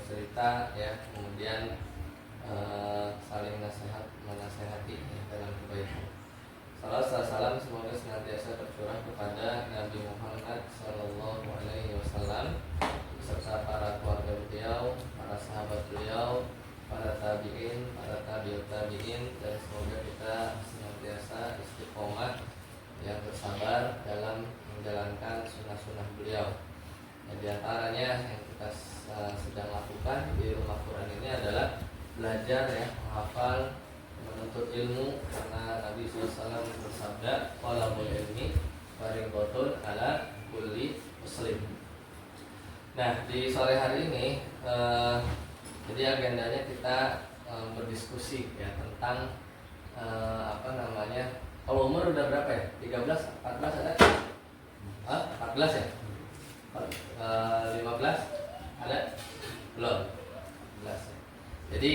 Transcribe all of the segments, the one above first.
bercerita ya, kemudian saling menasehati ya, dalam kebaikan. Salam semoga senantiasa tercurah kepada Nabi Muhammad Sallallahu Alaihi Wasallam beserta para keluarga beliau, para sahabat beliau, para tabiin, para tabiut tabiin, dan semoga kita senantiasa istiqomah yang bersabar dalam menjalankan sunnah-sunnah beliau. Dan di antaranya yang kita sedang lakukan di rumah Quran ini adalah belajar ya, menghafal, menuntut ilmu, karena Nabi SAW bersabda, "Talabul ilmi fardhun ala kulli muslim." Nah, di sore hari ini jadi agendanya kita berdiskusi ya tentang kalau umur udah berapa ya? 13, 14 ada? 14 ya? 15 ada? Belum. 14 ya. Jadi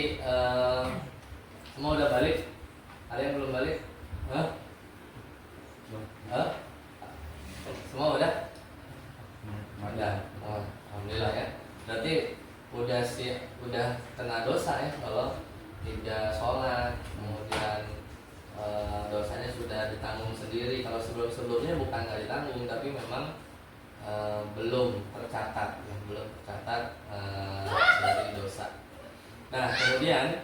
semua udah balik? Ada yang belum balik? Semua udah? Udah. Oh, alhamdulillah ya. Berarti udah kena dosa ya kalau tidak sholat, kemudian dosanya sudah ditanggung sendiri. Kalau sebelumnya bukan nggak ditanggung, tapi memang belum tercatat dari dosa. Nah, kemudian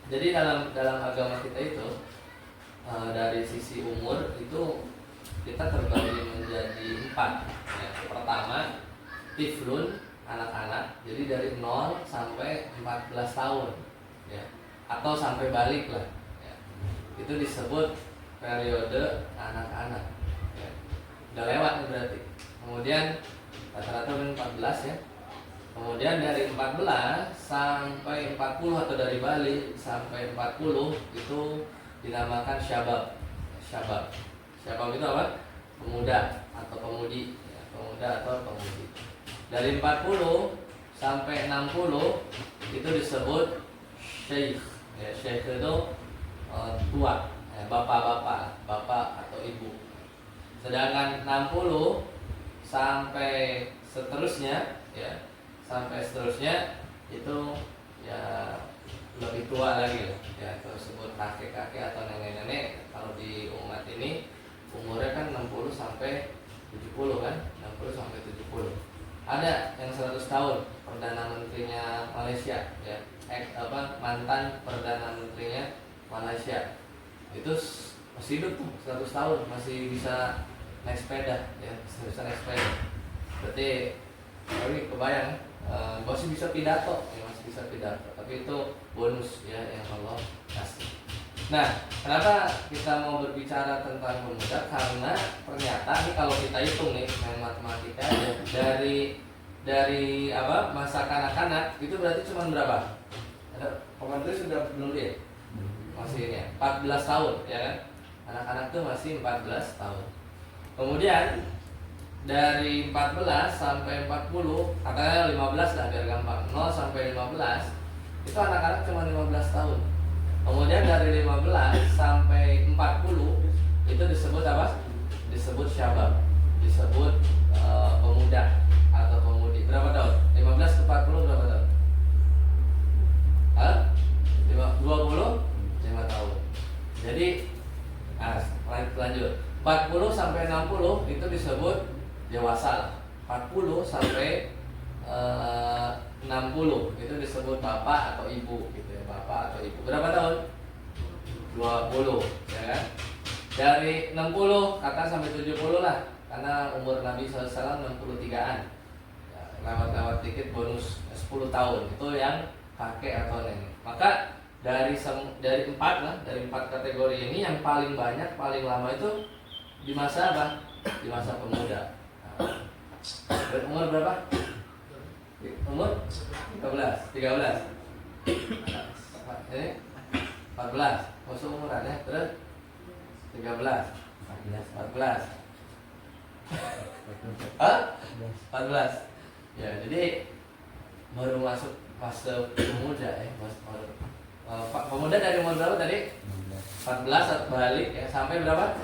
jadi dalam agama kita itu dari sisi umur itu kita terbagi menjadi 4 ya. Pertama, tiflun, anak-anak, jadi dari 0 sampai 14 tahun ya, atau sampai balik lah ya. Itu disebut periode anak-anak ya. Udah lewat berarti. Kemudian rata-rata 14 ya. Kemudian dari 14 sampai 40 atau dari balik sampai 40 itu dinamakan syabab. Syabab itu apa? Pemuda atau pemudi ya, pemuda atau pemudi. Dari 40 sampai 60 itu disebut syekh ya, syekh itu tua ya, bapak atau ibu. Sedangkan 60 sampai seterusnya ya, itu ya lebih tua lagi lah ya, tersebut kakek-kakek atau nenek-nenek. Kalau di umat ini umurnya kan 60 sampai 70 kan, 60 sampai 70. Ada yang 100 tahun, Perdana Menterinya Malaysia ya, mantan Perdana Menterinya Malaysia. Itu masih hidup tuh 100 tahun, masih bisa naik sepeda ya, bisa naik sepeda. Berarti ini kebayang masih bisa pidato ya, tapi itu bonus ya yang Allah kasih. Nah, kenapa kita mau berbicara tentang pemuda? Karena ternyata ini kalau kita hitung nih main matematika ya, dari masa kanak-kanak itu berarti cuma berapa? Ada komentar sudah belum dia? Masih ini ya, 14 tahun ya kan? Anak-anak tuh masih 14 tahun. Kemudian dari 14 sampai 40, katakanlah 15 lah biar gampang. 0 sampai 15 itu anak-anak cuma 15 tahun. Kemudian dari 15 sampai 40 itu disebut apa? Disebut syabab, disebut pemuda atau pemudi. Berapa tahun? 15 ke 40 berapa tahun? 25 tahun. Jadi lanjut. 40 sampai 60 itu disebut dewasa. 40 sampai 60 itu disebut bapak atau ibu gitu ya, bapak atau ibu. Berapa tahun? 20 ya kan? Dari 60 kata sampai 70 lah, karena umur Nabi SAW 63an ya, lewat dikit bonus 10 tahun itu yang kakek atau nenek. Maka dari 4 lah, dari 4 kategori ini yang paling banyak, paling lama itu di masa apa? Di masa pemuda. Umur berapa? Umur 13. Ini 14. Masuk umuran ya. Terus 13. 14. 14. Ya, jadi baru masuk fase pemuda ya. Pemuda dari umur berapa tadi? 14 balik ya sampai berapa?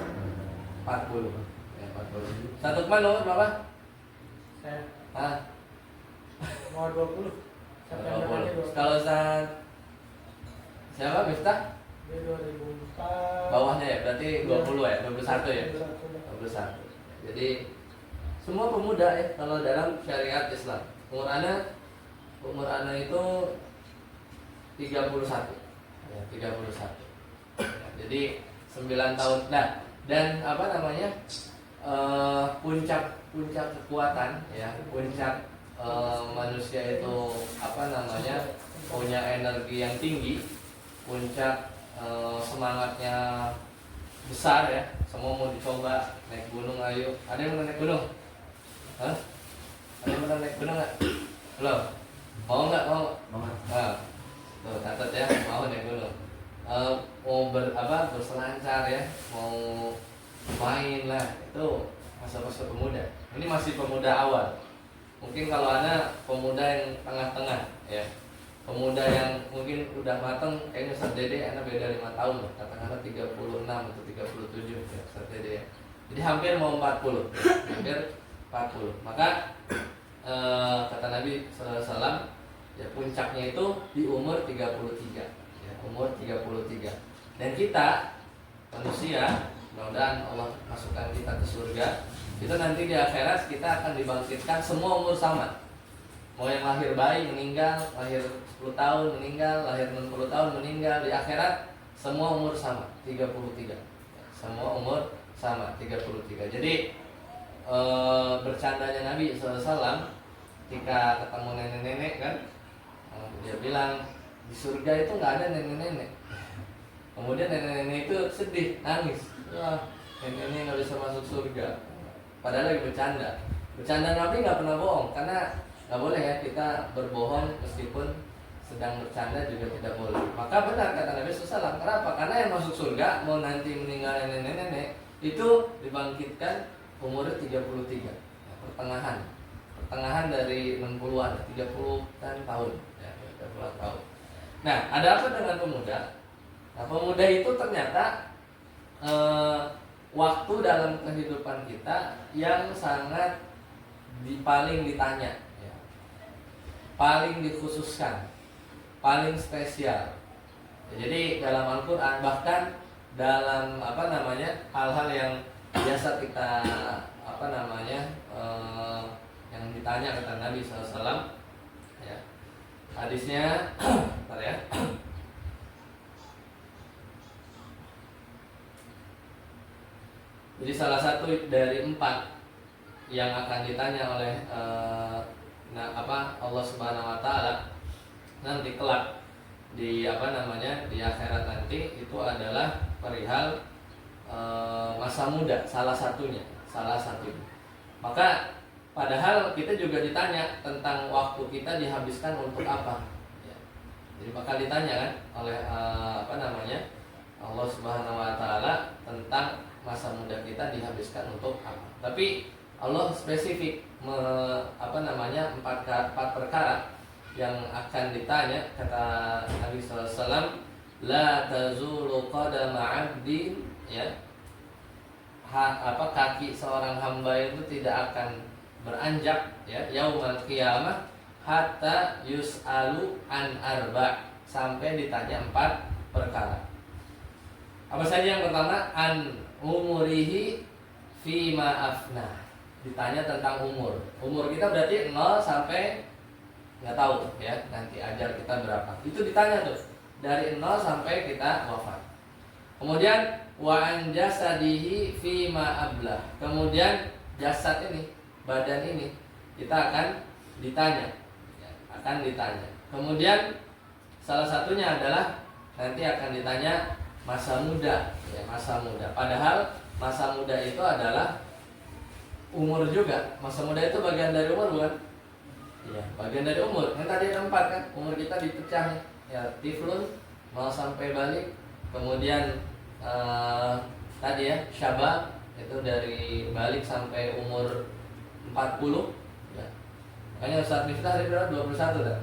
40. Ya, 40. Satu teman nomor berapa? Saya. Mau 20. September 20. Kalau Ustaz siapa Miftah? Dia 2004. Bawahnya ya, berarti 20 ya, 21 ya. 21. 21. Jadi semua pemuda ya kalau dalam syariat Islam. Umur anak itu 31. Ya, 31. Jadi 9 tahun. Nah, dan apa namanya? Puncak kekuatan ya, puncak manusia itu apa namanya? Punya energi yang tinggi, puncak semangatnya besar ya, semua mau dicoba naik gunung. Ayo, ada yang mau naik gunung? Hah? Ada yang mau naik gunung nggak? Belum? Mau nggak? Mau? Nah, tuh catat ya, mau naik gunung. Mau berselancar ya, mau main lah, itu masa-masa pemuda. Ini masih pemuda awal. Mungkin kalau ada pemuda yang tengah-tengah ya, pemuda yang mungkin udah mateng, kayaknya Ustaz Dede anak beda 5 tahun loh, katakanlah 36 atau 37 ya Ustaz Dede ya. Jadi hampir mau 40, hampir 40. Maka kata Nabi SAW ya, puncaknya itu di umur 33 ya, umur 33. Dan kita manusia, mudah-mudahan Allah masukkan kita ke surga, itu nanti di akhirat kita akan dibangkitkan semua umur sama. Mau yang lahir bayi meninggal, lahir 10 tahun meninggal, lahir 60 tahun meninggal, di akhirat semua umur sama, 33. Semua umur sama, 33. Jadi bercandanya Nabi SAW ketika ketemu nenek-nenek kan, dia bilang di surga itu nggak ada nenek-nenek. Kemudian nenek-nenek itu sedih, nangis. Wah, nenek-nenek nggak bisa masuk surga. Padahal lagi bercanda. Bercanda Nabi nggak pernah bohong, karena nggak boleh ya kita berbohong meskipun sedang bercanda juga tidak boleh. Maka benar kata Nabi SAW. Kenapa? Karena yang masuk surga mau nanti meninggal nenek-nenek itu dibangkitkan umurnya 33 ya, pertengahan dari 60-an, 30-an tahun ya, 30-an tahun. Nah, ada apa dengan pemuda? Nah, pemuda itu ternyata waktu dalam kehidupan kita yang sangat paling ditanya ya, paling dikhususkan, paling spesial. Jadi dalam Al-Quran, bahkan dalam hal-hal yang biasa kita yang ditanya kata Nabi SAW ya, hadisnya bentar ya. Jadi salah satu dari 4 yang akan ditanya oleh Allah Subhanahu Wa Taala nanti kelak di di akhirat nanti, itu adalah perihal masa muda, salah satunya. Maka padahal kita juga ditanya tentang waktu kita dihabiskan untuk apa ya. Jadi bakal ditanya kan oleh Allah Subhanahu Wa Taala tentang masa muda kita dihabiskan untuk apa. Tapi Allah spesifik empat perkara yang akan ditanya. Kata Nabi SAW, la tazulu qadama 'abdin ya, kaki seorang hamba itu tidak akan beranjak ya yaumal qiyamah hatta yus'alu an arba', sampai ditanya 4 perkara. Apa saja? Yang pertama, an umurihi fima afna, ditanya tentang umur. Umur kita berarti 0 sampai nggak tahu ya, nanti ajar kita berapa. Itu ditanya tuh dari 0 sampai kita wafat. Kemudian wa an jasadihi fima ablah. Kemudian jasad ini, badan ini kita akan ditanya. Kemudian salah satunya adalah nanti akan ditanya masa muda ya, masa muda. Padahal masa muda itu adalah umur juga. Masa muda itu bagian dari umur bukan? Iya, bagian dari umur. Yang tadi ada 4 kan, umur kita dipecah ya, tiflun 0 sampai balik. Kemudian tadi ya, syabab itu dari balik sampai umur 40 ya. Makanya Ustaz Miftah hari berapa? 21 dah?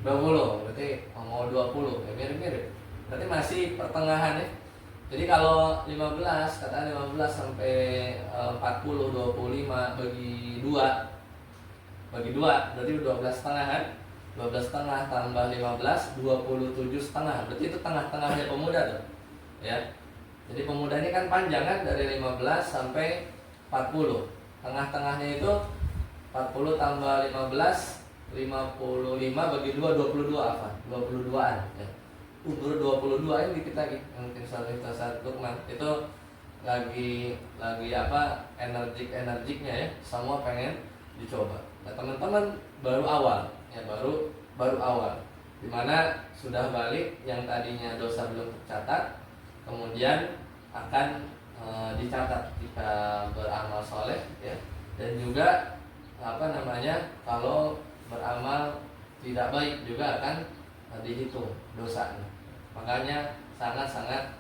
20 berarti mau 20 ya, mirip-mirip. Berarti masih pertengahan ya. Jadi kalau 15, katakan 15 sampai 40, 25 bagi 2 bagi 2 berarti 12 setengah kan. 12 setengah tambah 15 27 setengah, berarti itu tengah-tengahnya pemuda tuh ya. Jadi pemuda ini kan panjang kan, dari 15 sampai 40. Tengah-tengahnya itu 40 tambah 15 55 bagi 2 22 apa? 22-an ya. Umur 22 ini dikit lagi. Mungkin saat Lukman itu lagi apa? Energiknya ya. Semua pengen dicoba. Nah, teman-teman baru awal ya, baru awal. Dimana sudah balik yang tadinya dosa belum tercatat, kemudian akan dicatat jika beramal soleh ya, dan juga apa namanya, kalau beramal tidak baik juga akan dihitung dosanya. Makanya sangat-sangat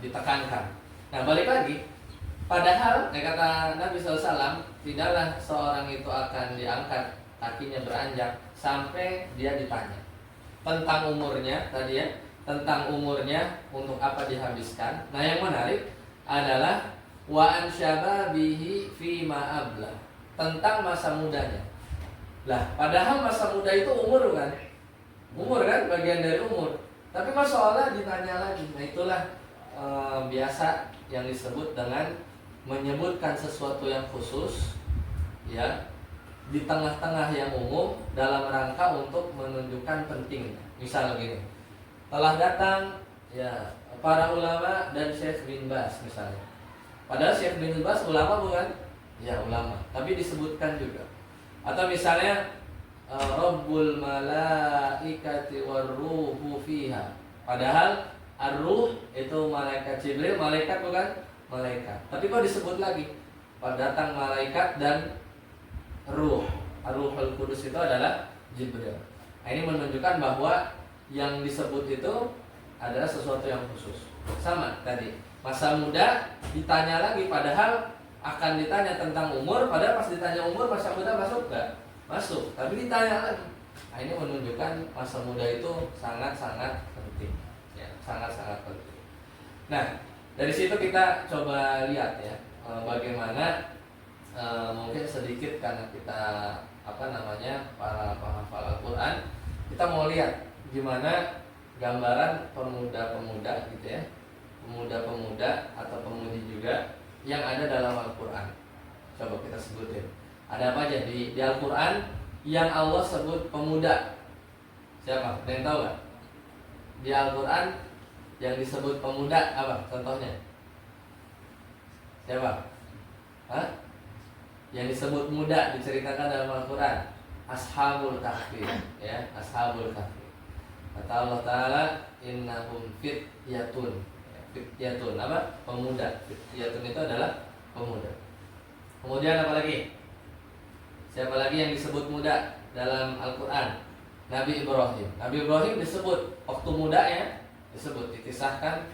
ditekankan. Nah, balik lagi, padahal kata Nabi SAW, tidaklah seorang itu akan diangkat kakinya beranjak sampai dia ditanya tentang umurnya tadi ya, tentang umurnya untuk apa dihabiskan. Nah, yang menarik adalah wa an syababihi fi ma abla, tentang masa mudanya. Lah, padahal masa muda itu umur kan? Umur kan bagian dari umur. Tapi masalah ditanya lagi. Nah, itulah biasa yang disebut dengan menyebutkan sesuatu yang khusus ya, di tengah-tengah yang umum dalam rangka untuk menunjukkan pentingnya. Misal gini, telah datang ya para ulama dan Syekh bin Bas misalnya. Padahal Syekh bin Bas ulama bukan? Ya ulama, tapi disebutkan juga. Atau misalnya Rabbul malaikati warruhu fiha. Padahal ar-ruh itu malaikat Jibril, malaikat bukan? Malaikat. Tapi kok disebut lagi? Datang malaikat dan ruh. Ar-ruhul Qudus itu adalah Jibril. Nah, ini menunjukkan bahwa yang disebut itu adalah sesuatu yang khusus. Sama tadi, masa muda ditanya lagi, padahal akan ditanya tentang umur, padahal pas ditanya umur masa muda masuk gak? Masuk, tapi ditanya lagi. Nah, ini menunjukkan masa muda itu sangat-sangat penting ya, sangat-sangat penting. Nah, dari situ kita coba lihat ya, bagaimana mungkin sedikit karena kita para penghafal Al-Quran, kita mau lihat gimana gambaran pemuda-pemuda gitu ya, pemuda-pemuda atau pemudi juga yang ada dalam Al-Quran. Coba kita sebutin, ada apa aja di Al-Quran yang Allah sebut pemuda? Siapa? Ada yang tahu gak? Di Al-Quran yang disebut pemuda apa contohnya? Siapa? Hah? Yang disebut muda diceritakan dalam Al-Quran, Ashabul Kahfi ya, Ashabul Kahfi. Kata Allah Ta'ala, innahum fityatun. Fityatun apa? Pemuda. Fityatun itu adalah pemuda. Kemudian apa lagi? Siapa lagi yang disebut muda dalam Al-Quran? Nabi Ibrahim. Nabi Ibrahim disebut waktu mudanya, disebut, dikisahkan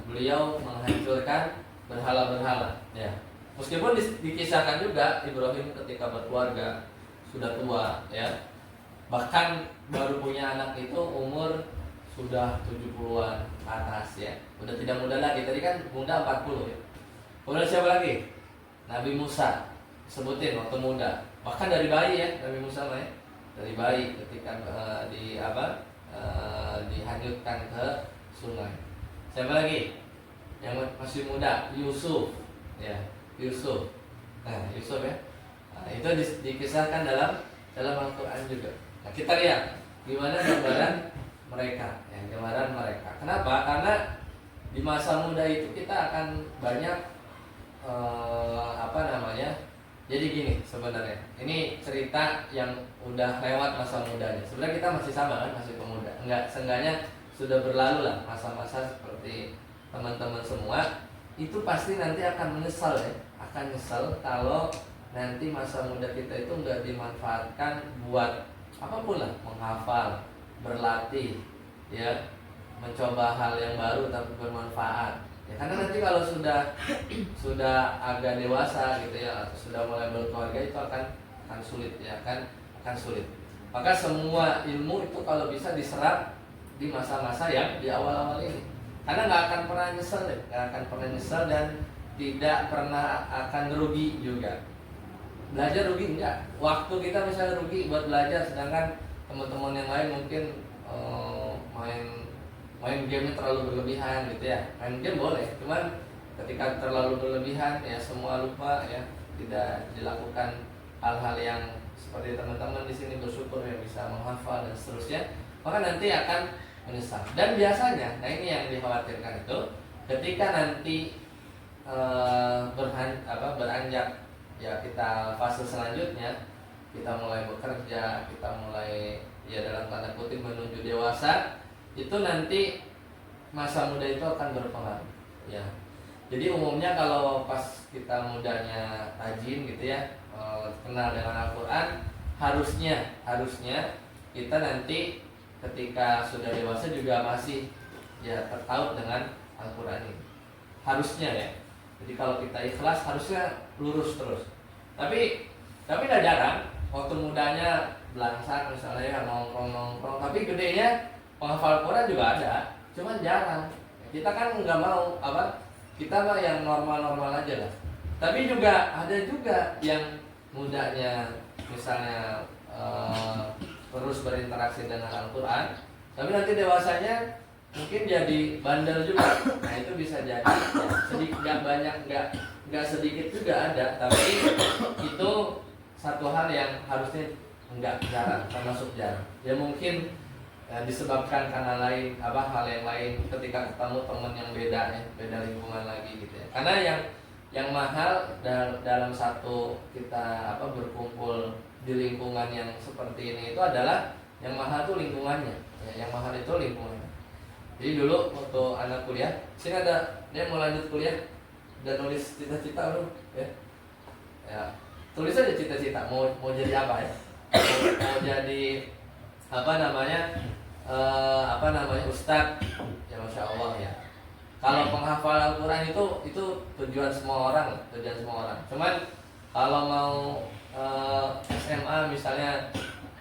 beliau menghancurkan berhala-berhala ya. Meskipun dikisahkan juga Ibrahim ketika berkeluarga sudah tua ya, bahkan baru punya anak itu umur sudah 70-an atas ya, udah tidak muda lagi. Tadi kan muda 40 ya. Kemudian siapa lagi? Nabi Musa, sebutin waktu muda, bahkan dari bayi ya, Nabi Musa ya, dari bayi ketika dihanyutkan ke sungai. Siapa lagi yang masih muda? Yusuf ya, Yusuf. Nah, Yusuf ya. Nah, itu dikisahkan dalam Al-Quran juga. Nah, kita lihat gimana gambaran mereka, ya, gambaran mereka. Kenapa? Karena di masa muda itu kita akan banyak jadi gini sebenarnya. Ini cerita yang udah lewat masa mudanya. Sebenarnya kita masih sama kan, masih pemuda. Seenggaknya sudah berlalu lah masa-masa seperti teman-teman semua. Itu pasti nanti akan menyesal ya, akan nyesal kalau nanti masa muda kita itu nggak dimanfaatkan buat apapun lah, menghafal, berlatih, ya, mencoba hal yang baru tapi bermanfaat. Ya, karena nanti kalau sudah agak dewasa gitu ya, atau sudah mulai berkeluarga itu akan sulit ya, akan sulit. Maka semua ilmu itu kalau bisa diserap di masa-masa yang di awal-awal ini. Karena nggak akan pernah nyesel deh, nggak akan pernah nyesel, dan tidak pernah akan rugi juga. Belajar rugi enggak? Waktu kita misalnya rugi buat belajar, sedangkan teman-teman yang lain mungkin main game terlalu berlebihan gitu ya. Main game boleh, cuman ketika terlalu berlebihan ya semua lupa ya, tidak dilakukan hal-hal yang seperti teman-teman di sini bersyukur ya bisa menghafal dan seterusnya, maka nanti akan menyesal. Dan biasanya, nah ini yang dikhawatirkan itu, ketika nanti beranjak ya kita fase selanjutnya, kita mulai bekerja, kita mulai ya dalam tanda kutip menuju dewasa, itu nanti masa muda itu akan berpengaruh ya. Jadi umumnya kalau pas kita mudanya rajin gitu ya, kenal dengan Al-Quran, harusnya kita nanti ketika sudah dewasa juga masih ya tertaut dengan Al-Quran ini, harusnya ya. Jadi kalau kita ikhlas harusnya lurus terus. Tapi tidak jarang waktu mudanya belangsak misalnya ya, nongkrong, tapi gedenya penghafal Quran juga ada, cuman jarang. Kita kan nggak mau kita mah yang normal-normal aja lah. Tapi juga ada juga yang mudanya misalnya terus berinteraksi dengan Al-Quran, tapi nanti dewasanya mungkin jadi bandel juga. Nah itu bisa jadi ya, sedikit, nggak banyak, nggak sedikit juga ada. Tapi itu satu hal yang harusnya nggak jarang, termasuk jarang. Ya mungkin disebabkan karena hal yang lain ketika ketemu teman yang beda ya, beda lingkungan lagi gitu ya. Karena yang mahal dalam satu kita berkumpul di lingkungan yang seperti ini itu adalah yang mahal tuh lingkungannya ya, yang mahal itu lingkungannya. Jadi dulu waktu anak kuliah, sini ada dia mau lanjut kuliah dan nulis cita-cita lu ya tulis aja cita-cita mau jadi apa ya, mau jadi ustadz ya, masya Allah ya. Kalau penghafal Al-Quran itu tujuan semua orang. Cuman kalau mau SMA misalnya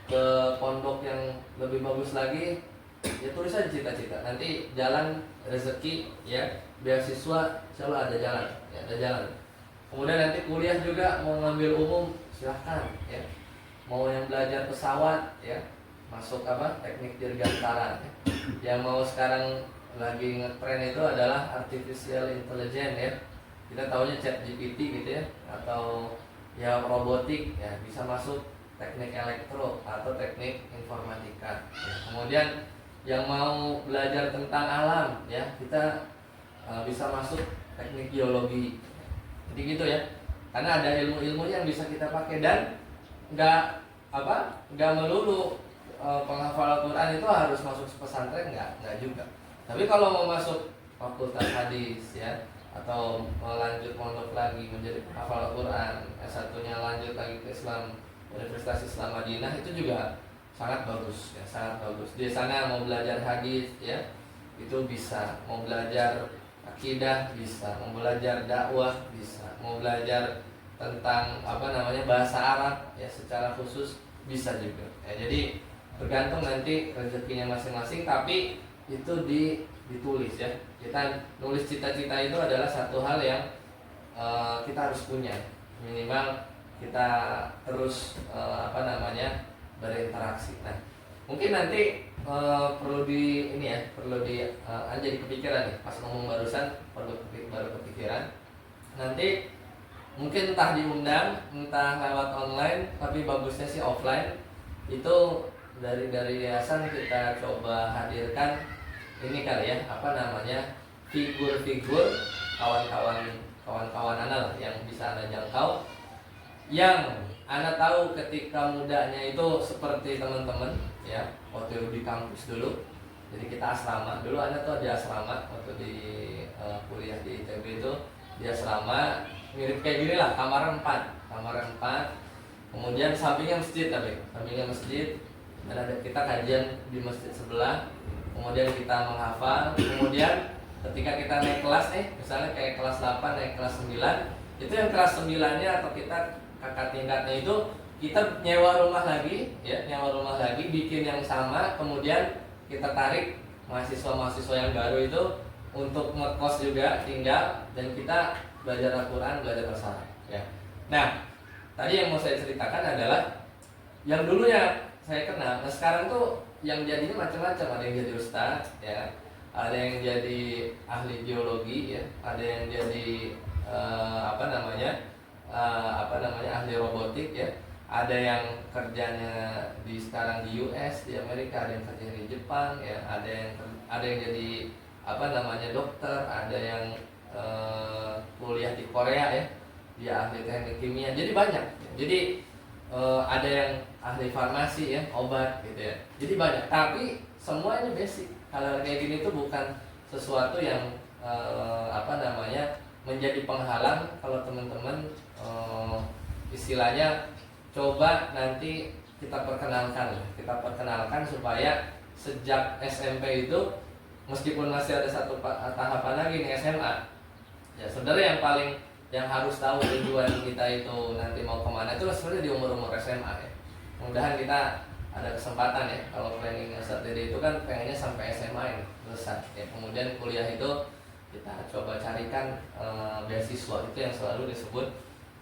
ke pondok yang lebih bagus lagi, ya tulis aja cita-cita. Nanti jalan rezeki ya, beasiswa selalu ada jalan, ya, ada jalan. Kemudian nanti kuliah juga mau ngambil umum silahkan ya. Mau yang belajar pesawat ya, masuk teknik dirgantara ya. Yang mau sekarang lagi ngetren itu adalah artificial intelligence ya. Kita tahunya ChatGPT gitu ya, atau ya robotik ya, bisa masuk teknik elektro atau teknik informatika ya. Kemudian yang mau belajar tentang alam ya, kita bisa masuk teknik geologi. Jadi gitu ya. Karena ada ilmu-ilmu yang bisa kita pakai, dan nggak melulu penghafal Al-Quran itu harus masuk pesantren, nggak juga. Tapi kalau mau masuk fakultas hadis ya, atau melanjut mondok lagi menjadi penghafal Al-Quran, S1-nya lanjut lagi ke Universitas Islam Madinah, itu juga sangat bagus ya, sangat bagus. Di sana mau belajar hadis ya, itu bisa. Mau belajar akidah bisa, mau belajar dakwah bisa, mau belajar tentang bahasa Arab ya secara khusus bisa juga. Ya, jadi tergantung nanti rezekinya masing-masing, tapi itu ditulis ya. Kita nulis cita-cita itu adalah satu hal yang kita harus punya. Minimal kita terus berinteraksi. Nah, mungkin nanti perlu jadi kepikiran nih pas ngomong barusan, baru kepikiran. Nanti mungkin entah diundang, entah lewat online, tapi bagusnya sih offline. Itu dari yayasan kita coba hadirkan ini kali ya, figur-figur kawan-kawan Anda lah yang bisa Anda jangkau, yang Anda tahu ketika mudanya itu seperti teman-teman ya, waktu di kampus dulu. Jadi kita asrama dulu, Anda tuh di asrama waktu di kuliah di ITB itu, di asrama mirip kayak gini lah, kamar 4. Kemudian sampingnya masjid, dan ada kita kajian di masjid sebelah. Kemudian kita menghafal. Kemudian ketika kita naik kelas nih, misalnya kayak kelas 8 naik kelas 9, itu yang kelas 9-nya atau kita kakak tingkatnya itu kita nyewa rumah lagi, bikin yang sama. Kemudian kita tarik mahasiswa yang baru itu untuk ngekos juga tinggal, dan kita belajar Al-Quran, belajar bahasa Arab. Ya. Nah, tadi yang mau saya ceritakan adalah yang dulu ya saya kenal. Nah sekarang tuh yang jadinya macam-macam. Ada yang jadi ustadz, ya, ada yang jadi ahli geologi, ya, ada yang jadi ahli robotik, ya, ada yang kerjanya di sekarang di US, di Amerika, ada yang kerja di Jepang, ya, ada yang jadi dokter, ada yang kuliah di Korea, ya, dia ahli teknik kimia, jadi banyak. Jadi ada yang ahli farmasi, ya, obat gitu ya. Jadi banyak, tapi semuanya basic. Hal kayak gini tuh bukan sesuatu yang menjadi penghalang kalau teman-teman istilahnya coba nanti kita perkenalkan supaya sejak SMP itu meskipun masih ada satu tahapan lagi nih SMA. Ya, sebenarnya yang harus tahu tujuan kita itu nanti mau kemana itu sebenarnya di umur SMA, ya. Mudah-mudahan kita ada kesempatan, ya, kalau planning Ustadz Dede itu kan pengennya sampai SMA ini selesai, ya. Kemudian kuliah itu kita coba carikan beasiswa, itu yang selalu disebut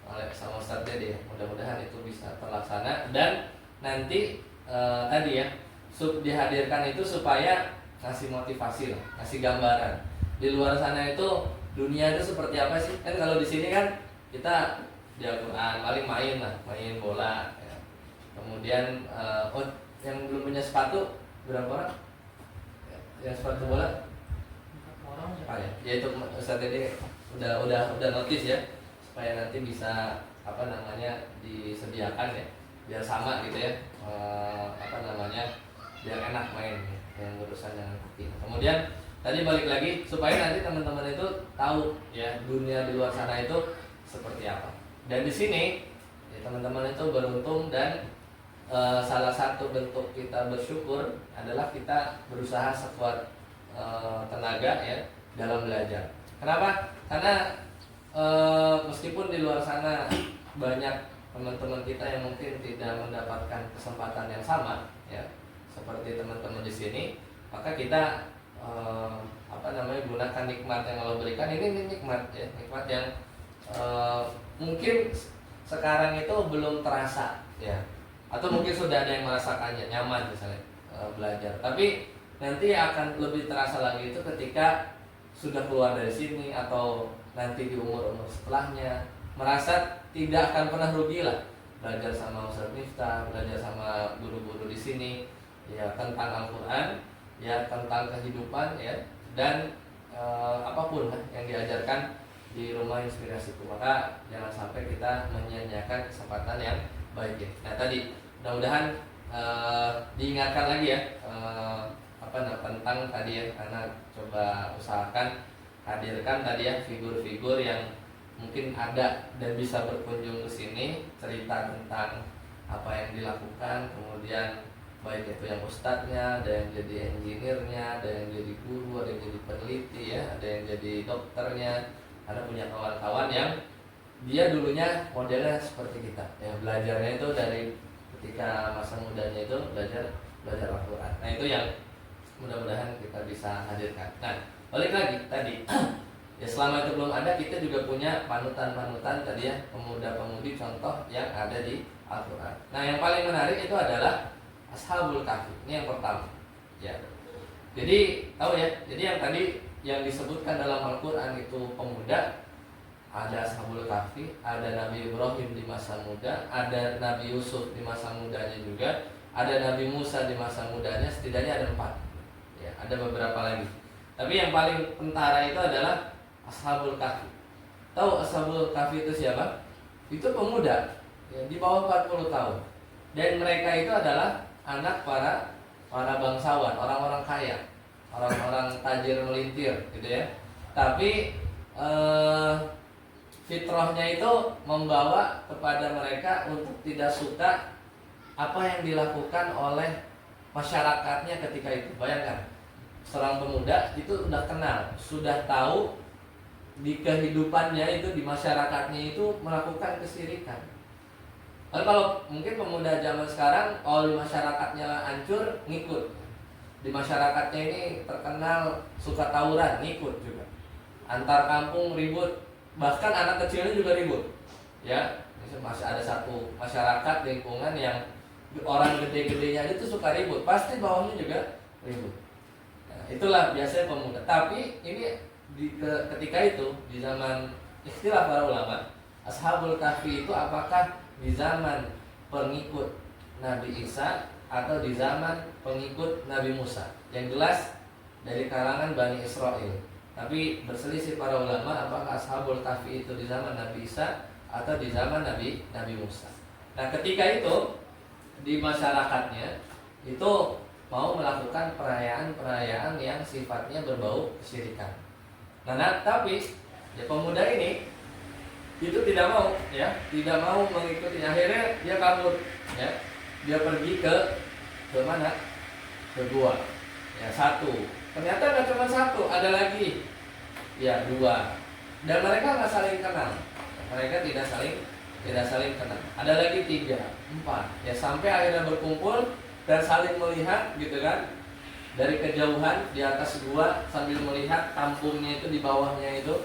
oleh sama Ustadz Dede, ya. Mudah-mudahan itu bisa terlaksana dan nanti tadi ya dihadirkan itu supaya ngasih motivasi lah, ngasih gambaran di luar sana itu dunia itu seperti apa sih. Kan kalau di sini kan kita di Al-Quran paling main bola, ya. Kemudian yang belum punya sepatu berapa orang? Yang sepatu bola? 4 orang ya. Ya, itu Ustadz Dede udah notice, ya, supaya nanti bisa disediakan, ya, biar sama gitu, ya, biar enak main, ya, yang urusan yang penting. Kemudian tadi balik lagi supaya nanti teman-teman itu tahu, ya, dunia di luar sana itu seperti apa. Dan di sini, ya, teman-teman itu beruntung dan salah satu bentuk kita bersyukur adalah kita berusaha sekuat tenaga, ya, dalam belajar. Kenapa? Karena meskipun di luar sana banyak teman-teman kita yang mungkin tidak mendapatkan kesempatan yang sama, ya, seperti teman-teman di sini, maka kita gunakan nikmat yang Allah berikan. Ini nikmat, ya, nikmat yang mungkin sekarang itu belum terasa, ya, atau mungkin sudah ada yang merasakannya nyaman misalnya belajar, tapi nanti akan lebih terasa lagi itu ketika sudah keluar dari sini atau nanti di umur-umur setelahnya, merasa tidak akan pernah rugi lah belajar sama Ustadz Miftah, belajar sama guru-guru di sini, ya, tentang Al-Quran, ya, tentang kehidupan, ya, dan apapun lah yang diajarkan di rumah inspirasiku. Maka jangan sampai kita menyia-nyiakan kesempatan yang baik, ya. Nah tadi mudah-mudahan diingatkan lagi, ya, tentang tadi, ya, karena coba usahakan hadirkan tadi, ya, figur-figur yang mungkin ada dan bisa berkunjung ke sini, cerita tentang apa yang dilakukan, kemudian baik itu yang ustadznya, ada yang jadi engineer-nya, ada yang jadi guru, ada yang jadi peneliti, ya, ada yang jadi dokternya, ada punya kawan-kawan yang dia dulunya modelnya seperti kita, ya, belajarnya itu dari ketika masa mudanya itu belajar Al-Quran. Nah itu yang mudah-mudahan kita bisa hadirkan. Nah balik lagi tadi, ya, selama itu belum ada, kita juga punya panutan-panutan tadi, ya, pemuda-pemudi contoh yang ada di Al-Quran. Nah yang paling menarik itu adalah Ashabul Kahfi. Ini yang pertama, ya. Jadi tahu, ya, jadi yang tadi yang disebutkan dalam Al-Quran itu pemuda, ada Ashabul Kahfi, ada Nabi Ibrahim di masa muda, ada Nabi Yusuf di masa mudanya juga, ada Nabi Musa di masa mudanya, setidaknya ada 4, ya, ada beberapa lagi. Tapi yang paling pentara itu adalah Ashabul Kahfi. Tahu Ashabul Kahfi itu siapa? Itu pemuda, ya, di bawah 40 tahun. Dan mereka itu adalah anak para bangsawan, orang-orang kaya, orang-orang tajir melintir, gitu, ya. Tapi fitrahnya itu membawa kepada mereka untuk tidak suka apa yang dilakukan oleh masyarakatnya ketika itu. Bayangkan, seorang pemuda itu sudah kenal, sudah tahu di kehidupannya itu, di masyarakatnya itu melakukan kesyirikan. Lalu kalau mungkin pemuda zaman sekarang, kalau di masyarakatnya hancur, ngikut. Di masyarakatnya ini terkenal suka tawuran, ngikut juga. Antar kampung ribut, bahkan anak kecilnya juga ribut. Ya, masih ada satu masyarakat lingkungan yang orang gede-gedenya aja tuh suka ribut, pasti bawahnya juga ribut. Nah, itulah biasanya pemuda. Tapi ini ketika itu di zaman istilah para ulama, Ashabul Kahfi itu apakah di zaman pengikut Nabi Isa atau di zaman pengikut Nabi Musa? Yang jelas dari kalangan Bani Israel. Tapi berselisih para ulama apakah Ashabul Kahfi itu di zaman Nabi Isa atau di zaman Nabi Musa. Nah, ketika itu di masyarakatnya itu mau melakukan perayaan-perayaan yang sifatnya berbau kesyirikan. Nah, tapi ya pemuda ini itu tidak mau, ya, tidak mau mengikuti. Akhirnya dia kabur, ya, dia pergi ke mana? Ke gua. Ya, satu. Ternyata nggak cuma satu, ada lagi, ya, dua. Dan mereka nggak saling kenal. Mereka tidak saling kenal. Ada lagi 3, 4. Ya, sampai akhirnya berkumpul dan saling melihat, gitu kan? Dari kejauhan di atas gua sambil melihat kampungnya itu di bawahnya itu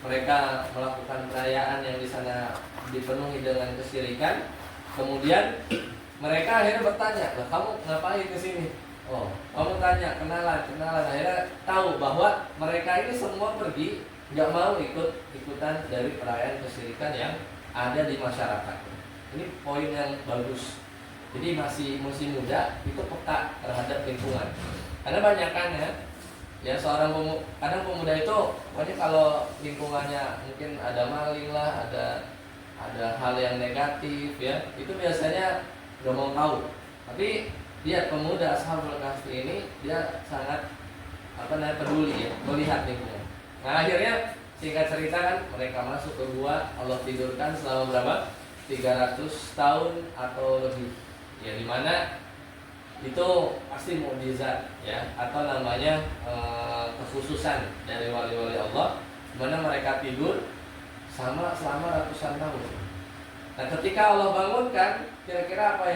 mereka melakukan perayaan yang di sana dipenuhi dengan kesyirikan. Kemudian mereka akhirnya bertanya, "Lah, kamu ngapain ke sini?" Oh, kamu tanya, kenalan. Akhirnya tahu bahwa mereka ini semua pergi, nggak mau ikutan dari perayaan kesyirikan yang ada di masyarakat. Ini poin yang bagus. Jadi masih muda itu peka terhadap lingkungan. Karena banyakannya ya kadang pemuda itu pokoknya kalau lingkungannya mungkin ada maling lah, ada hal yang negatif, ya, itu biasanya nggak mau tahu. Tapi dia pemuda Ashabul Kahfi ini dia sangat peduli, ya, melihat lingkungan. Nah, akhirnya singkat cerita kan mereka masuk ke gua, Allah tidurkan selama berapa? 300 tahun atau lebih. Ya, dimana itu pasti mukjizat, ya, atau namanya kekhususan dari wali-wali Allah, dimana mereka tidur selama ratusan tahun. Nah, ketika Allah bangunkan, kira-kira apa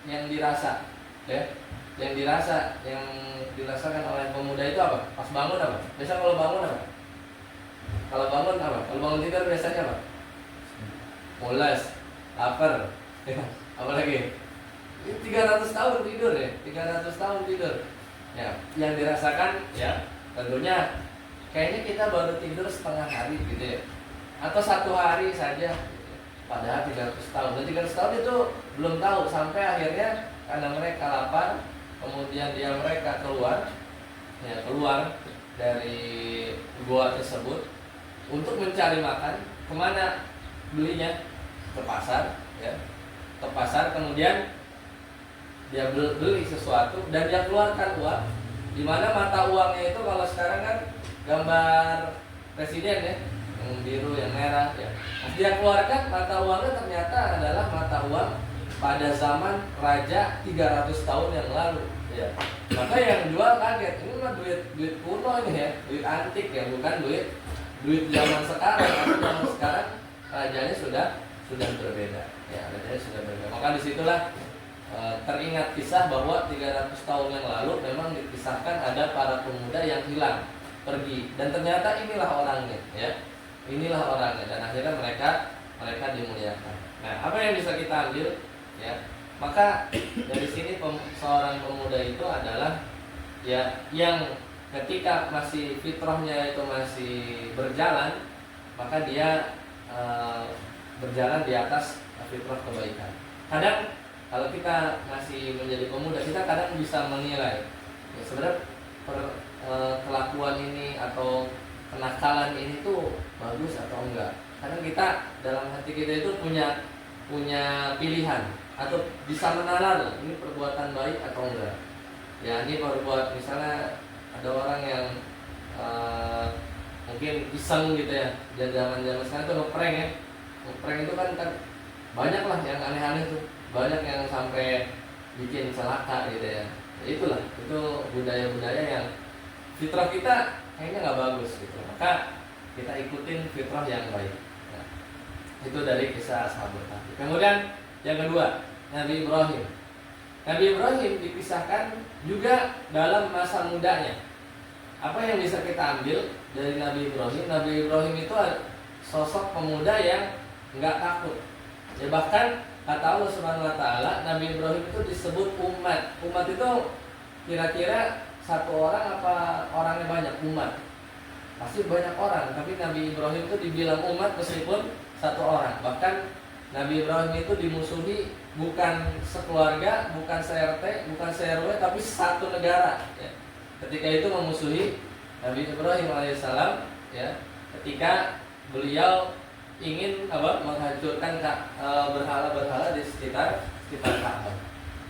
yang dirasa, ya, yang dirasakan oleh pemuda itu apa? Pas bangun apa? Biasa kalau bangun apa? Kalau bangun tidur biasanya apa? Mules, lapar, ya, apa lagi? 300 tahun tidur, ya, 300 tahun tidur. Ya, yang dirasakan, ya, tentunya kayaknya kita baru tidur setengah hari gitu, ya, atau 1 hari saja. Padahal 300 tahun. Dan 300 tahun itu belum tahu sampai akhirnya karena mereka lapar, kemudian mereka keluar dari gua tersebut untuk mencari makan. Kemana belinya? Ke pasar, ya, ke pasar. Kemudian dia beli sesuatu dan dia keluarkan uang, di mana mata uangnya itu kalau sekarang kan gambar presiden, ya, yang biru, yang merah, ya. Dia keluarkan mata uangnya ternyata adalah mata uang pada zaman raja 300 tahun yang lalu, ya. Maka yang jual kaget, ini mah duit kuno ini, ya, duit antik, ya, bukan duit zaman sekarang. Karena zaman sekarang rajanya sudah berbeda, ya, rajanya sudah berbeda. Maka disitulah teringat kisah bahwa 300 tahun yang lalu memang dikisahkan ada para pemuda yang hilang, pergi, dan ternyata inilah orangnya, ya, inilah orangnya, dan akhirnya mereka dimuliakan. Nah, apa yang bisa kita ambil, ya? Maka dari sini seorang pemuda itu adalah, ya, yang ketika masih fitrahnya itu masih berjalan, maka dia berjalan di atas fitrah kebaikan. Kadang kalau kita masih menjadi pemuda, kita kadang bisa menilai, ya, sebenarnya kelakuan ini atau kenakalan ini tuh bagus atau enggak. Kadang kita dalam hati kita itu punya pilihan atau bisa menalar ini perbuatan baik atau enggak. Ya, ini misalnya ada orang yang mungkin iseng gitu, ya, zaman sekarang tuh ngeprank, ya. Ngeprank itu kan banyak lah yang aneh-aneh tuh. Banyak yang sampai bikin celaka gitu, ya. Itulah, itu budaya-budaya yang fitrah kita kayaknya nggak bagus gitu. Maka kita ikutin fitrah yang baik. Nah, itu dari kisah Ashabul Kahfi. Kemudian yang kedua, Nabi Ibrahim. Nabi Ibrahim dipisahkan juga dalam masa mudanya. Apa yang bisa kita ambil dari Nabi Ibrahim? Nabi Ibrahim itu sosok pemuda yang nggak takut. Ya bahkan kata Allah Subhanahu Wa Taala, Nabi Ibrahim itu disebut umat. Umat itu kira-kira satu orang apa orangnya banyak? Umat. Pasti banyak orang. Tapi Nabi Ibrahim itu dibilang umat meskipun satu orang. Bahkan Nabi Ibrahim itu dimusuhi bukan sekeluarga, bukan se-RT, bukan se-RW, tapi satu negara. Ya. Ketika itu memusuhi Nabi Ibrahim alaihissalam, ya, ketika beliau ingin menghancurkan berhala-berhala di sekitar Ka'bah.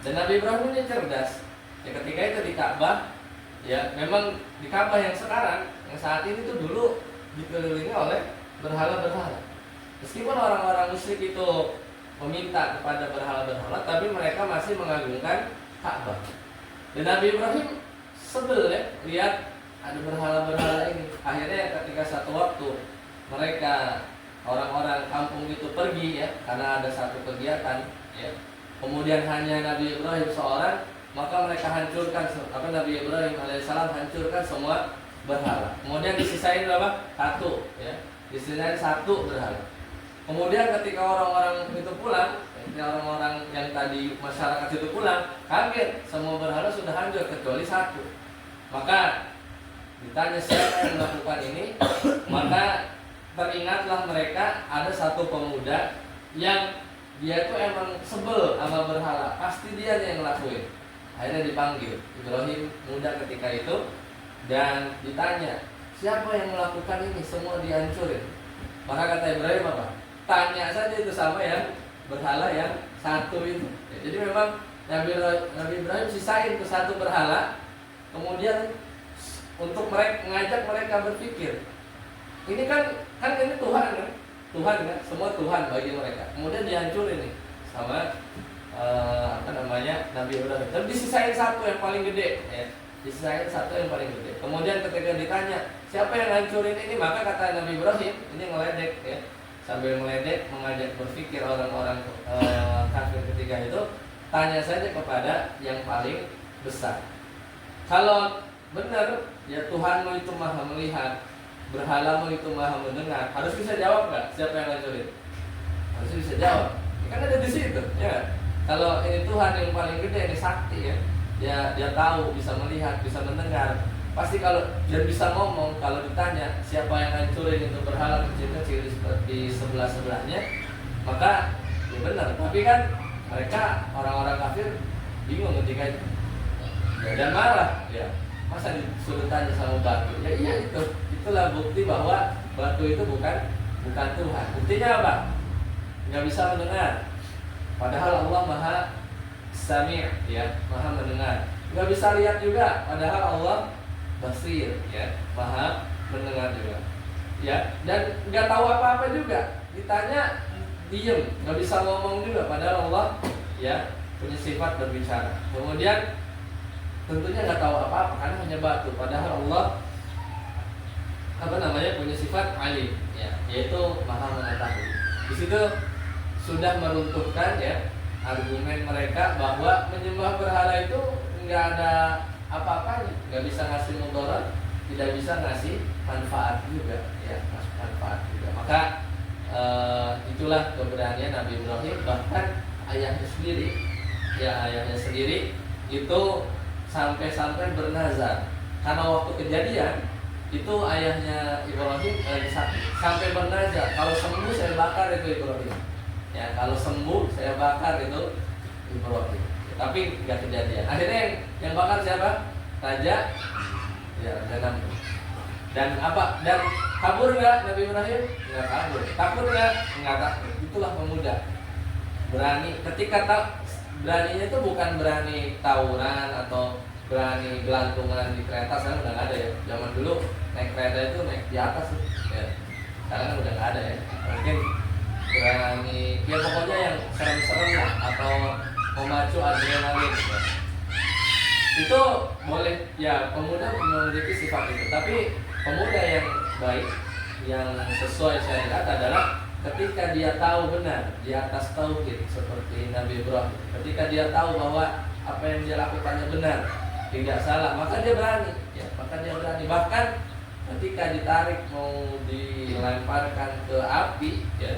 Dan Nabi Ibrahim ini cerdas. Ya, ketika itu di Ka'bah, ya memang di Ka'bah yang sekarang, yang saat ini tuh dulu dikelilingi oleh berhala-berhala. Meskipun orang-orang musyrik itu meminta kepada berhala-berhala, tapi mereka masih mengagungkan Ka'bah. Dan Nabi Ibrahim sebel ya lihat ada berhala-berhala ini. Akhirnya ketika satu waktu mereka orang-orang kampung itu pergi ya karena ada satu kegiatan ya. Kemudian hanya Nabi Ibrahim seorang, maka mereka hancurkan Nabi Ibrahim alaihissalam hancurkan semua berhala. Kemudian disisain berapa? Satu ya. Disisain satu berhala. Kemudian ketika orang-orang itu pulang, orang-orang yang tadi masyarakat itu pulang, kaget semua berhala sudah hancur kecuali satu. Maka ditanya siapa yang melakukan ini, maka teringatlah mereka ada satu pemuda yang dia tuh emang sebel sama berhala, pasti dia yang ngelakuin. Akhirnya dipanggil Ibrahim muda ketika itu dan ditanya siapa yang melakukan ini, semua dihancurin. Maka kata Ibrahim apa? Tanya saja itu sama yang berhala yang satu itu. Ya, jadi memang Nabi Ibrahim sisain ke satu berhala, kemudian untuk mengajak mereka berpikir. Ini kan ini Tuhan kan? Tuhan kan? Semua Tuhan bagi mereka. Kemudian dihancurin nih sama Nabi Ibrahim. Dan disisain satu yang paling gede ya. Disisain satu yang paling gede. Kemudian ketika ditanya siapa yang hancurin ini, maka kata Nabi Ibrahim ini ngeledek ya. Sambil meledek mengajak berpikir orang-orang kafir ketika itu, tanya saja kepada yang paling besar. Kalau benar ya Tuhanmu itu maha melihat, berhalamu itu maha mendengar, harus bisa jawab nggak siapa yang hancurin? Harus bisa jawab. Ya, kan ada di situ ya. Kalau ini Tuhan yang paling gede, ini sakti ya, dia tahu, bisa melihat, bisa mendengar. Pasti kalau dia bisa ngomong, kalau ditanya siapa yang hancurin itu berhala kecil-kecil di sebelah-sebelahnya, maka ya benar. Tapi kan mereka orang-orang kafir bingung ketika itu ya, dan marah ya. Masa disuruh tanya sama batu? Ya iya itulah bukti bahwa batu itu bukan Tuhan. Buktinya apa? Nggak bisa mendengar. Padahal Allah Maha Sami' ya, Maha mendengar. Nggak bisa lihat juga. Padahal Allah Basir ya, Maha mendengar juga. Ya, dan nggak tahu apa-apa juga. Ditanya diem, nggak bisa ngomong juga. Padahal Allah ya punya sifat berbicara. Kemudian tentunya nggak tahu apa-apa karena hanya batu. Padahal Allah punya sifat alim ya, yaitu Maha mengetahui. Di situ sudah meruntuhkan ya argumen mereka bahwa menyembah berhala itu nggak ada apa-apanya, nggak bisa ngasih mudarat, tidak bisa ngasih manfaat juga ya, manfaat juga. Maka itulah keberanian Nabi Ibrahim. Bahkan ayahnya sendiri itu sampai bernazar karena waktu kejadian itu ayahnya Ibrahim sampai bernazar, kalau sembuh saya bakar itu Ibrahim ya, kalau sembuh saya bakar itu Ibrahim. Tapi nggak kejadian. Akhirnya yang bakar siapa? Raja ya, Raja Namrud. Dan kabur nggak Nabi Ibrahim? Nggak kabur. Takut nggak? Nggak takut. Itulah pemuda berani. Ketika beraninya itu bukan berani tawuran atau berani gelantungan di kereta. Sekarang udah nggak ada ya. Zaman dulu naik kereta itu naik di atas ya. Sekarang kan udah nggak ada ya. Mungkin berani ya pokoknya yang serem-serem lah atau memacu adrenalin ya. Itu boleh ya, pemuda memiliki sifat itu. Tapi pemuda yang baik, yang sesuai syariat adalah ketika dia tahu benar di atas tauhid seperti Nabi Ibrahim, ketika dia tahu bahwa apa yang dia lakukannya benar, tidak salah, maka dia berani ya, bahkan ketika ditarik mau dilemparkan ke api, ya,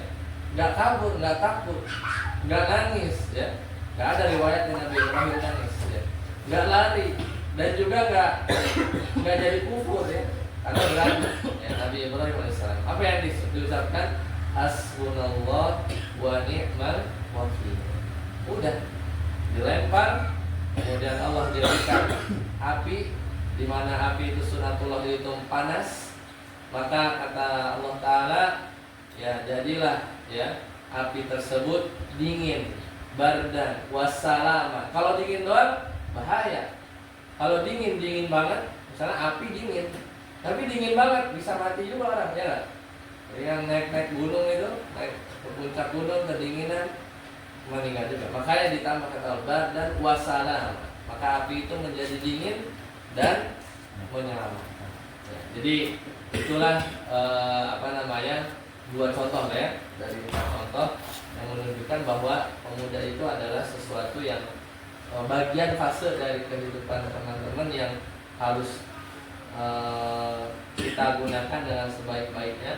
nggak kabur, nggak takut, nggak nangis, ya, nggak ada riwayatnya Nabi Ibrahim nangis, ya, nggak lari, dan juga nggak jadi kufur, ya, karena berani, ya, Nabi Ibrahim alaihissalam. Apa yang diucapkan? Hasbunallah wa ni'mal wakil. Udah dilempar, kemudian Allah jadikan api, di mana api itu sunatullah itu panas, maka kata Allah Ta'ala, ya jadilah ya api tersebut dingin, bardan wassalama. Kalau dingin doang bahaya. Kalau dingin banget, misalnya api dingin, tapi dingin banget bisa mati juga orang, ya nggak? Yang naik gunung itu, naik ke puncak gunung kedinginan, meninggal juga. Makanya ditambah kata bardan wassalam, maka api itu menjadi dingin dan menyelamatkan. Ya, jadi itulah dua contoh ya dari 4 contoh yang menunjukkan bahwa pemuda itu adalah sesuatu yang bagian fase dari kehidupan teman-teman yang harus kita gunakan dengan sebaik-baiknya,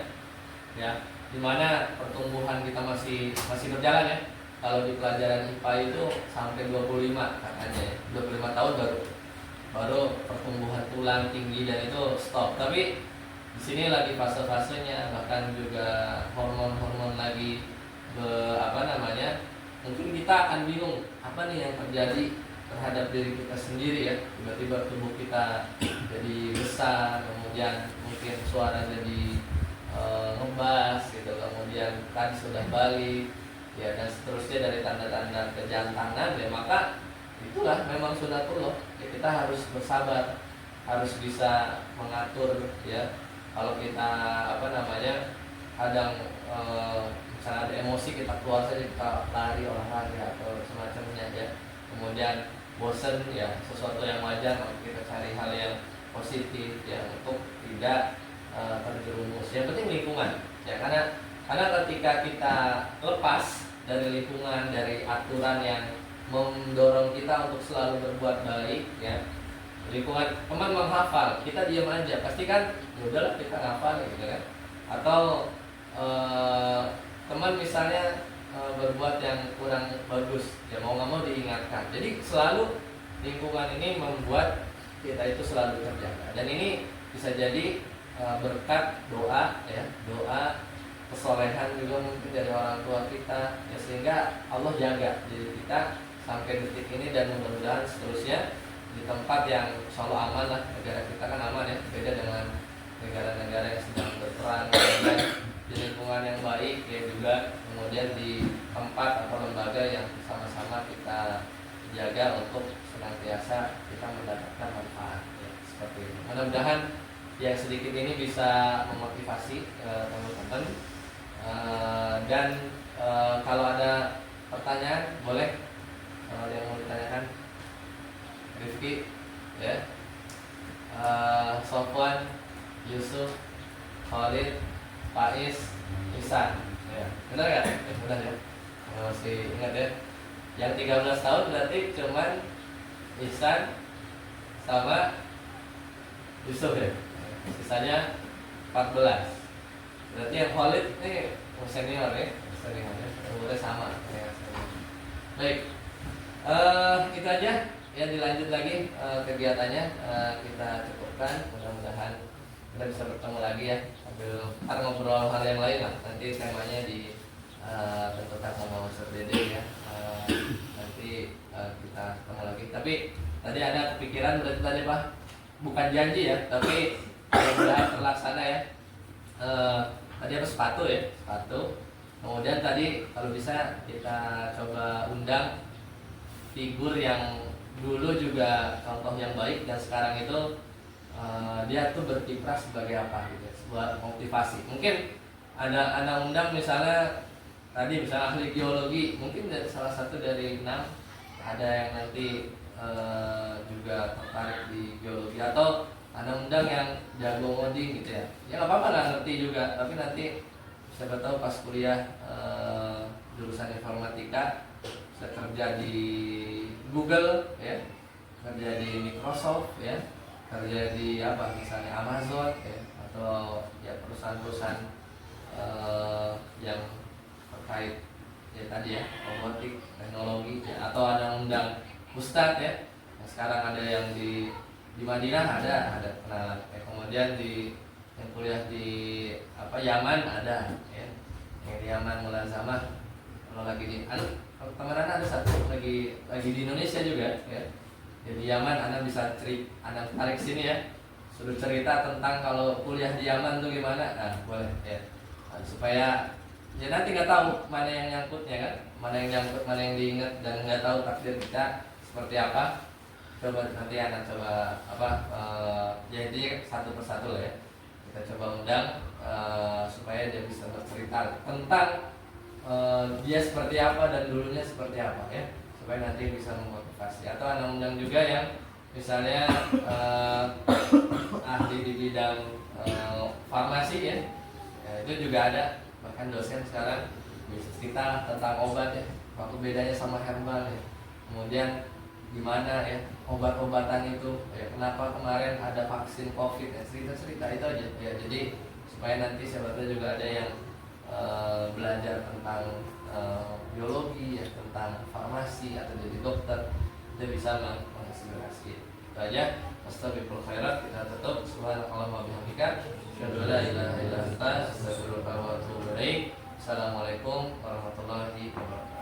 ya. Dimana pertumbuhan kita masih berjalan, ya. Kalau di pelajaran IPA itu sampai 25 katanya, ya. 25 tahun baru pertumbuhan tulang tinggi dan itu stop. Tapi di sini lagi fase-fasenya, bahkan juga hormon-hormon lagi mungkin kita akan bingung apa nih yang terjadi terhadap diri kita sendiri, ya. Tiba-tiba tubuh kita jadi besar, kemudian mungkin suara jadi ngebas gitu, kemudian kan sudah balik, ya, dan seterusnya dari tanda-tanda kejantanan, ya. Maka itulah memang sunatullah, ya, kita harus bersabar, harus bisa mengatur, ya. Kalau kita kadang misalnya ada emosi, kita keluar saja, kita lari, olahraga atau semacamnya, ya. Kemudian bosen, ya, sesuatu yang wajar, maka kita cari hal yang positif, ya, untuk tidak terjerumus. Yang penting lingkungan, ya, karena ketika kita lepas dari lingkungan, dari aturan yang mendorong kita untuk selalu berbuat baik, ya, lingkungan teman menghafal, kita diam aja, pasti kan ya udahlah kita ngafal, gitu kan. Atau teman misalnya berbuat yang kurang bagus, ya mau nggak mau diingatkan. Jadi selalu lingkungan ini membuat kita itu selalu terjaga, dan ini bisa jadi berkat doa, ya, doa kesolehan juga mungkin dari orang tua kita, ya, sehingga Allah jaga diri kita sampai detik ini, dan mudah-mudahan seterusnya di tempat yang selalu aman lah. Negara kita kan aman, ya, beda dengan negara-negara yang sedang berperang, dan di lingkungan yang baik, ya, juga kemudian di tempat atau lembaga yang sama-sama kita jaga untuk senantiasa kita mendapatkan manfaat, ya, seperti itu. Mudah-mudahan yang sedikit ini bisa memotivasi teman-teman, dan kalau ada pertanyaan boleh, kalau ada yang mau ditanyakan. Rifki, ya, Sofwan, Yusuf, Khalid, Faiz, Ihsan, ya, benar ya? Benar, ya, masih ingat, ya? Yang 13 tahun berarti cuman Ihsan sama Yusuf, ya, sisanya 14. Berarti yang Khalid ini senior, ya, umurnya sama, ya. Baik, itu aja. Ya, dilanjut lagi kegiatannya, kita cukupkan. Mudah-mudahan kita bisa bertemu lagi, ya, sambil ngobrol hal yang lain lah. Nanti temanya ditentukan sama Mas Dede, ya. Nanti kita ketemu lagi. Tapi tadi ada kepikiran, berarti tadi Pak, bukan janji, ya, tapi mudah-mudahan terlaksana, ya. Tadi apa, sepatu, ya, sepatu. Kemudian tadi kalau bisa kita coba undang figur yang dulu juga contoh yang baik, dan sekarang itu dia tuh berkiprah sebagai apa gitu, sebuah motivasi. Mungkin ada undang misalnya tadi misalnya ahli geologi, mungkin dari salah satu dari 6 ada yang nanti juga tertarik di geologi, atau ada undang yang jago ngoding gitu, ya. Ya nggak apa-apa, nggak ngerti juga, tapi nanti siapa tahu pas kuliah jurusan informatika bisa kerja di Google, ya, kerja di Microsoft, ya, kerja di apa misalnya Amazon ya, atau ya perusahaan-perusahaan yang terkait ya tadi ya robotik teknologi ya, atau ada undang Ustadz ya. Nah, sekarang ada yang di Madinah ada kenalan ya, kemudian di yang kuliah di apa Yaman ada ya, yang di Yaman mulazamah. Kalau lagi di kalau teman anak ada satu lagi di Indonesia juga ya. Jadi Yaman Anda bisa Anda tarik sini ya. Suruh cerita tentang kalau kuliah di Yaman tuh gimana. Nah, boleh ya. Nah, supaya ya nanti nggak tahu mana yang nyangkutnya kan, mana yang nyangkut, mana yang diingat dan nggak tahu takdir kita seperti apa. Coba nanti Anda coba apa ya intinya satu persatu lah ya. Kita coba undang supaya dia bisa bercerita tentang dia seperti apa dan dulunya seperti apa ya, supaya nanti bisa memotivasi. Atau Anda undang juga yang misalnya ahli di bidang farmasi ya, ya itu juga ada, bahkan dosen sekarang bisa cerita tentang obat ya, waktu bedanya sama herbal ya, kemudian gimana ya obat-obatan itu ya, kenapa kemarin ada vaksin COVID ya, cerita-cerita itu aja ya. Jadi supaya nanti siapa tahu juga ada yang belajar tentang biologi ya, tentang farmasi atau jadi dokter, dia bisa menginspirasi. Itu aja. Astagfirullah khairat, kita tutup. Subhanallah wa bihamdika, asyhadu an la ilaha illa anta, astaghfiruka wa atubu ilaik. Assalamualaikum warahmatullahi wabarakatuh.